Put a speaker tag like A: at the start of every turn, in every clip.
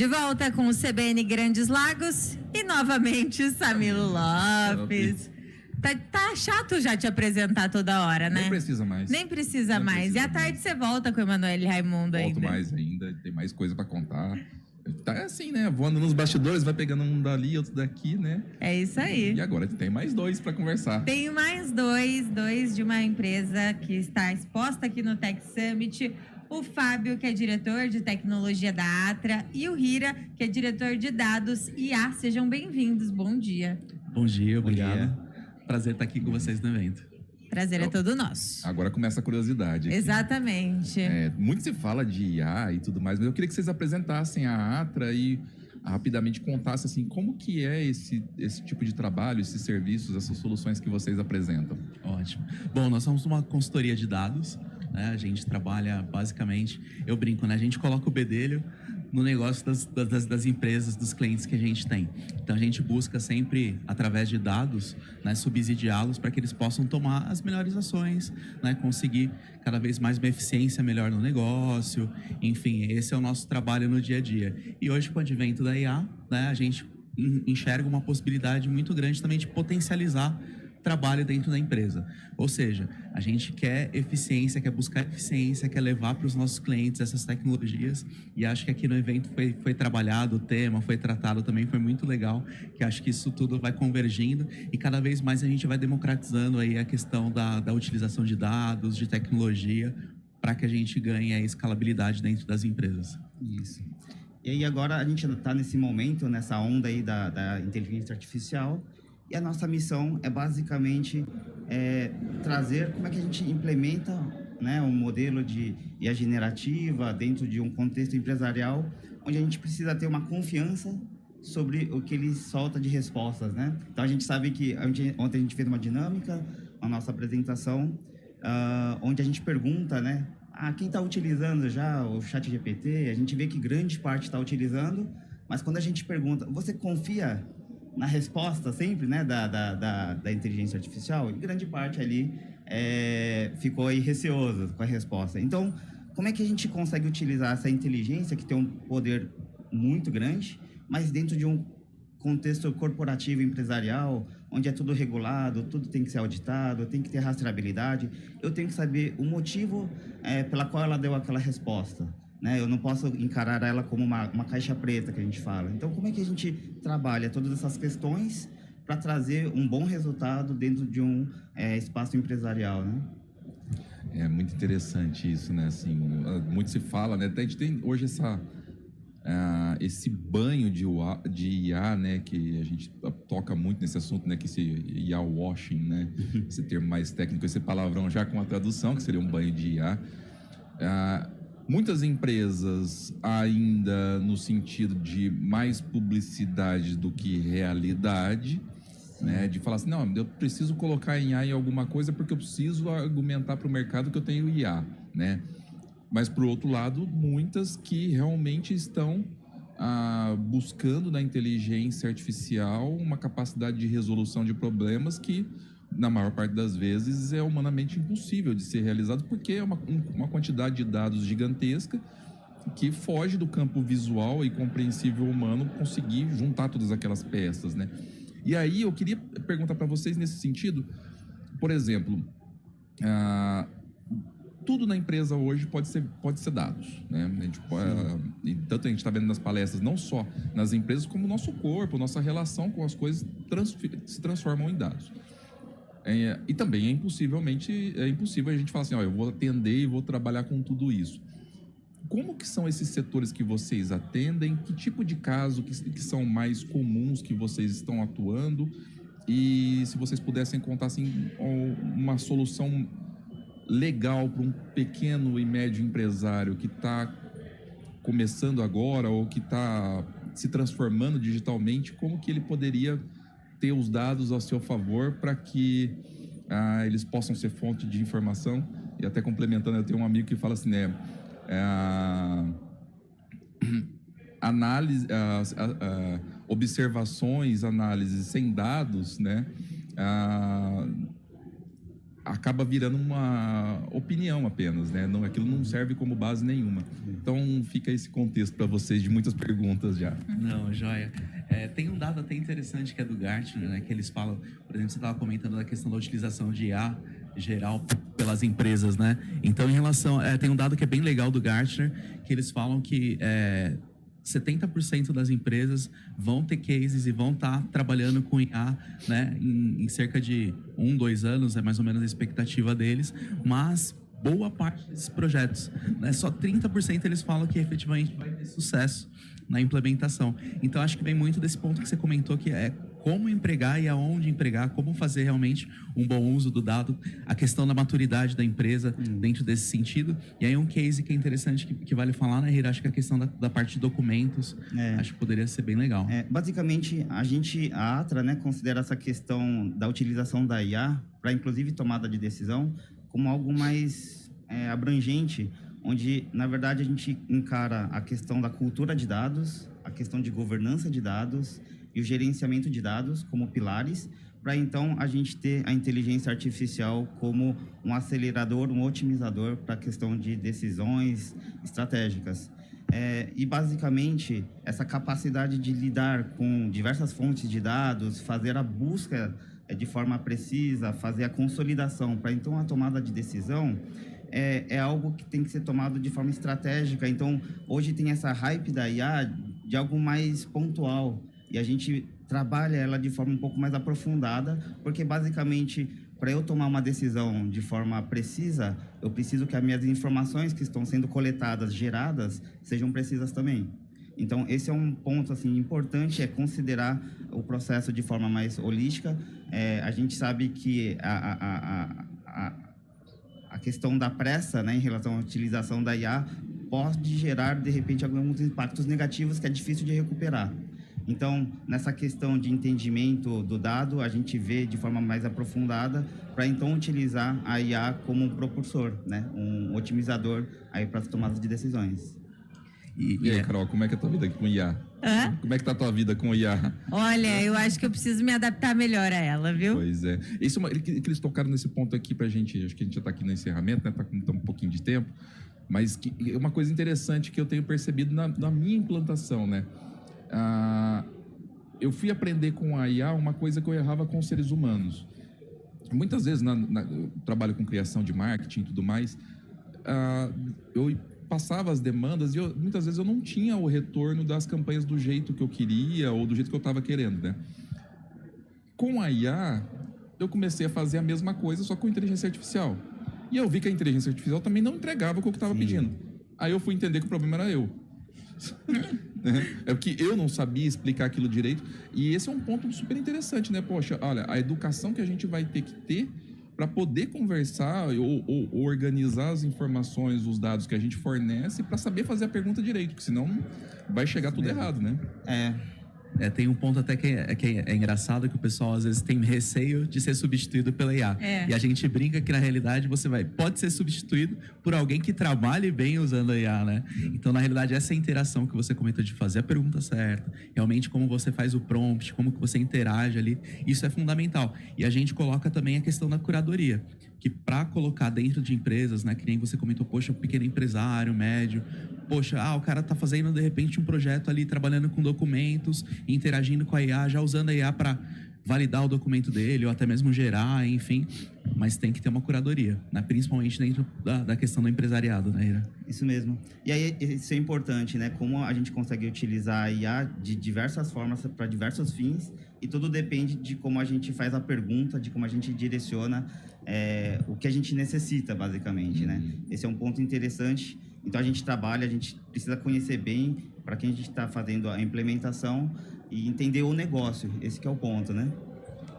A: De volta com o CBN Grandes Lagos e novamente Samilo Lopes. Tá chato já te apresentar toda hora, né?
B: Nem precisa mais.
A: Nem precisa mais. E à tarde você volta com o Emanuele Raimundo ainda.
B: Volto mais ainda, tem mais coisa pra contar. Tá assim, né? Voando nos bastidores, vai pegando um dali, outro daqui, né?
A: É isso aí.
B: E agora tem mais dois pra conversar.
A: Tem mais dois de uma empresa que está exposta aqui no Tech Summit. O Fábio, que é diretor de tecnologia da Atra, e o Hira, que é diretor de dados IA. Sejam bem-vindos. Bom dia.
C: Bom dia, obrigado. Prazer estar aqui com vocês no evento.
A: Prazer é todo nosso.
B: Agora começa a curiosidade aqui.
A: Exatamente.
B: Muito se fala de IA e tudo mais, mas eu queria que vocês apresentassem a Atra e rapidamente contassem assim, como que é esse tipo de trabalho, esses serviços, essas soluções que vocês apresentam.
C: Ótimo. Bom, nós somos uma consultoria de dados, né? A gente trabalha basicamente, eu brinco, né? A gente coloca o bedelho no negócio das empresas, dos clientes que a gente tem. Então, a gente busca sempre, através de dados, né, subsidiá-los para que eles possam tomar as melhores ações, né, conseguir cada vez mais uma eficiência melhor no negócio. Enfim, esse é o nosso trabalho no dia a dia. E hoje, com o advento da IA, né, a gente enxerga uma possibilidade muito grande também de potencializar trabalho dentro da empresa. Ou seja, a gente quer eficiência, quer buscar eficiência, quer levar para os nossos clientes essas tecnologias, e acho que aqui no evento foi trabalhado o tema, foi tratado também, foi muito legal, que acho que isso tudo vai convergindo e cada vez mais a gente vai democratizando aí a questão da utilização de dados, de tecnologia, para que a gente ganhe a escalabilidade dentro das empresas.
D: Isso. E aí agora a gente está nesse momento, nessa onda aí da inteligência artificial, e a nossa missão é basicamente trazer como é que a gente implementa, né, um modelo de IA generativa dentro de um contexto empresarial, onde a gente precisa ter uma confiança sobre o que ele solta de respostas, né? Então a gente sabe que ontem a gente fez uma dinâmica, a nossa apresentação, onde a gente pergunta, né, quem está utilizando já o ChatGPT? A gente vê que grande parte está utilizando, mas quando a gente pergunta, você confia na resposta sempre, né, da inteligência artificial? E grande parte ali ficou aí receosa com a resposta. Então, como é que a gente consegue utilizar essa inteligência que tem um poder muito grande, mas dentro de um contexto corporativo empresarial, onde é tudo regulado, tudo tem que ser auditado, tem que ter rastreabilidade, eu tenho que saber o motivo pela qual ela deu aquela resposta, né? Eu não posso encarar ela como uma caixa preta que a gente fala. Então, como é que a gente trabalha todas essas questões para trazer um bom resultado dentro de um espaço empresarial, né?
B: É muito interessante isso, né? Assim, muito se fala, né? Até a gente tem hoje esse banho de IA, né? Que a gente toca muito nesse assunto, né? Que esse IA washing, né? Esse termo mais técnico, esse palavrão já com a tradução, que seria um banho de IA. Muitas empresas ainda no sentido de mais publicidade do que realidade, né? De falar assim, não, eu preciso colocar IA em alguma coisa porque eu preciso argumentar para o mercado que eu tenho IA, né? Mas, por outro lado, muitas que realmente estão buscando na inteligência artificial uma capacidade de resolução de problemas que, na maior parte das vezes, é humanamente impossível de ser realizado, porque é uma quantidade de dados gigantesca que foge do campo visual e compreensível humano conseguir juntar todas aquelas peças, né? E aí eu queria perguntar para vocês nesse sentido, por exemplo, tudo na empresa hoje pode ser dados, né? Tanto a gente está vendo nas palestras, não só nas empresas, como o nosso corpo, nossa relação com as coisas se transformam em dados. E também é impossível a gente falar assim, eu vou atender e vou trabalhar com tudo isso. Como que são esses setores que vocês atendem? Que tipo de caso que são mais comuns que vocês estão atuando? E se vocês pudessem contar assim, uma solução legal para um pequeno e médio empresário que está começando agora ou que está se transformando digitalmente, como que ele poderia ter os dados ao seu favor para que eles possam ser fonte de informação? E até complementando, eu tenho um amigo que fala assim, né? Observações, análises sem dados, né? acaba virando uma opinião apenas, né? Não, aquilo não serve como base nenhuma. Então, fica esse contexto para vocês de muitas perguntas já.
C: Não, joia. Tem um dado até interessante que é do Gartner, né? Que eles falam, por exemplo, você estava comentando da questão da utilização de IA geral pelas empresas, né? Então, em relação... tem um dado que é bem legal do Gartner, que eles falam que 70% das empresas vão ter cases e vão estar trabalhando com IA, né? Em cerca de 2 anos, é mais ou menos a expectativa deles, mas boa parte desses projetos, né? Só 30% eles falam que efetivamente vai ter sucesso na implementação. Então, acho que vem muito desse ponto que você comentou, que é como empregar e aonde empregar, como fazer realmente um bom uso do dado, a questão da maturidade da empresa dentro desse sentido. E aí um case que é interessante, que vale falar, né, Hira? Acho que a questão da parte de documentos, acho que poderia ser bem legal.
D: Basicamente, a Atra, né, considera essa questão da utilização da IA para, inclusive, tomada de decisão como algo mais abrangente, onde, na verdade, a gente encara a questão da cultura de dados, a questão de governança de dados e o gerenciamento de dados como pilares, para então a gente ter a inteligência artificial como um acelerador, um otimizador para a questão de decisões estratégicas. E basicamente essa capacidade de lidar com diversas fontes de dados, fazer a busca de forma precisa, fazer a consolidação para então a tomada de decisão, é algo que tem que ser tomado de forma estratégica. Então, hoje tem essa hype da IA de algo mais pontual, e a gente trabalha ela de forma um pouco mais aprofundada, porque basicamente, para eu tomar uma decisão de forma precisa, eu preciso que as minhas informações que estão sendo coletadas, geradas, sejam precisas também. Então, esse é um ponto assim, importante, é considerar o processo de forma mais holística. A gente sabe que a questão da pressa, né, em relação à utilização da IA pode gerar, de repente, alguns impactos negativos que é difícil de recuperar. Então, nessa questão de entendimento do dado, a gente vê de forma mais aprofundada para, então, utilizar a IA como um propulsor, né, um otimizador aí para as tomadas de decisões.
B: E aí, Carol, como é que é a tua vida aqui com IA? Como é que tá a tua vida com IA?
A: Olha, eu acho que eu preciso me adaptar melhor a ela, viu?
B: Pois é. Isso que eles tocaram nesse ponto aqui pra gente, acho que a gente já tá aqui no encerramento, né? Tá com um pouquinho de tempo, mas é uma coisa interessante que eu tenho percebido na minha implantação, né? Eu fui aprender com a IA uma coisa que eu errava com os seres humanos. Muitas vezes, eu trabalho com criação de marketing e tudo mais, eu passava as demandas e muitas vezes eu não tinha o retorno das campanhas do jeito que eu queria ou do jeito que eu estava querendo, né? Com a IA, eu comecei a fazer a mesma coisa, só com inteligência artificial. E eu vi que a inteligência artificial também não entregava o que eu estava pedindo. Aí eu fui entender que o problema era eu. É porque eu não sabia explicar aquilo direito. E esse é um ponto super interessante, né? Poxa, olha, a educação que a gente vai ter que ter para poder conversar ou organizar as informações, os dados que a gente fornece para saber fazer a pergunta direito, porque senão vai chegar tudo errado, né?
C: Tem um ponto até que é engraçado, que o pessoal às vezes tem receio de ser substituído pela IA. E a gente brinca que na realidade pode ser substituído por alguém que trabalhe bem usando a IA, né? Então, na realidade, essa interação que você comentou de fazer a pergunta certa, realmente como você faz o prompt, como que você interage ali, isso é fundamental. E a gente coloca também a questão da curadoria, que para colocar dentro de empresas, né, que nem você comentou, poxa, pequeno empresário, médio, poxa, o cara tá fazendo de repente um projeto ali, trabalhando com documentos, interagindo com a IA, já usando a IA para validar o documento dele, ou até mesmo gerar, enfim, mas tem que ter uma curadoria, né? Principalmente dentro da questão do empresariado, né, Ira?
D: Isso mesmo. E aí, isso é importante, né? Como a gente consegue utilizar a IA de diversas formas para diversos fins, e tudo depende de como a gente faz a pergunta, de como a gente direciona o que a gente necessita, basicamente, né? Esse é um ponto interessante. Então, a gente precisa conhecer bem para quem a gente está fazendo a implementação e entender o negócio. Esse que é o ponto, né?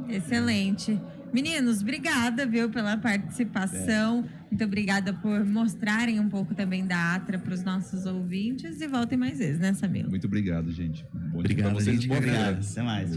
A: Excelente. Meninos, obrigada, viu, pela participação. Muito obrigada por mostrarem um pouco também da Atra para os nossos ouvintes. E voltem mais vezes, né, Samir?
B: Muito obrigado, gente. Bom dia
C: Obrigado,
B: pra vocês.
C: gente.
B: Boa feira.
D: Até mais.